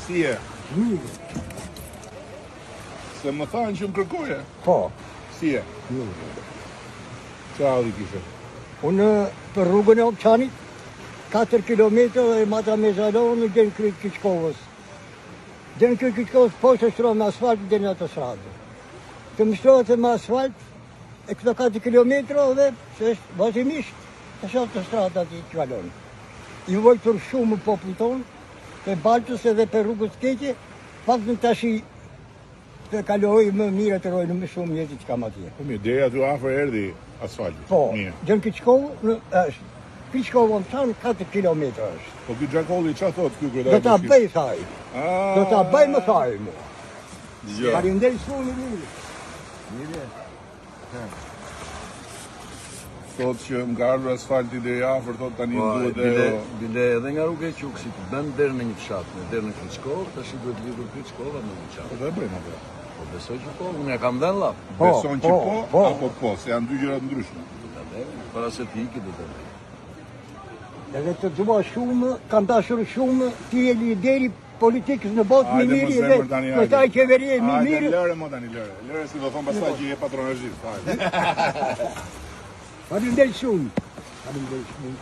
Si e? Mirë. Se më thanë që më kërkoje? Po. Si e? Mirë. Qa audi kishe? Unë për rrugën e Opçanit, 4 kilometrë dhe matra me zalonë dhe në krytë Kyçkovës. Dhe në krytë Kyçkovës poshtë shtrohet me asfalt dhe në atë stradë. Të më shtrohet me asfalt e këto 4 kilometrë dhe që është vazhdimisht të shohë të stradë ati që kalon. I vojtur shumë popull tonë, për Baltës edhe për rrugës keqe, pak në tashi të kalohoj më mire të rojnë më shumë njëti që kam atje. Po mirë, deri aty afër erdhi asfalti. Po, Mirë. gjën Kyçkovë është. Kyçkovë më thanë 4 kilometra është. Po ky Gjakolli çfarë thot ky kryetari? Do ta bëj thaj. Do ta bëj më thaj mu. Dgjoj. Faleminderit shumë mirë. Mirë. Thot që më ka ardhur asfalti deri afër, thot tani duhet bile edhe nga rruga e Qukësit, bën deri në një fshat, deri në Kyçkovë, tash duhet lidhur Kyçkova me një fshat. Po do e bëjmë atë. Po besoj që po, unë ja kam dhënë llap. Beson që po, apo po, se janë dy gjëra të ndryshme. Para se ti iki do të bëj. Edhe të dua shumë, kam dashur shumë, ti je lideri politikës në botë më mirë dhe me ta qeverie më mirë. Lëre mo tani, lëre. Lëre si do thon pastaj që je patronazhist. Faleminderit shumë. Faleminderit shumë.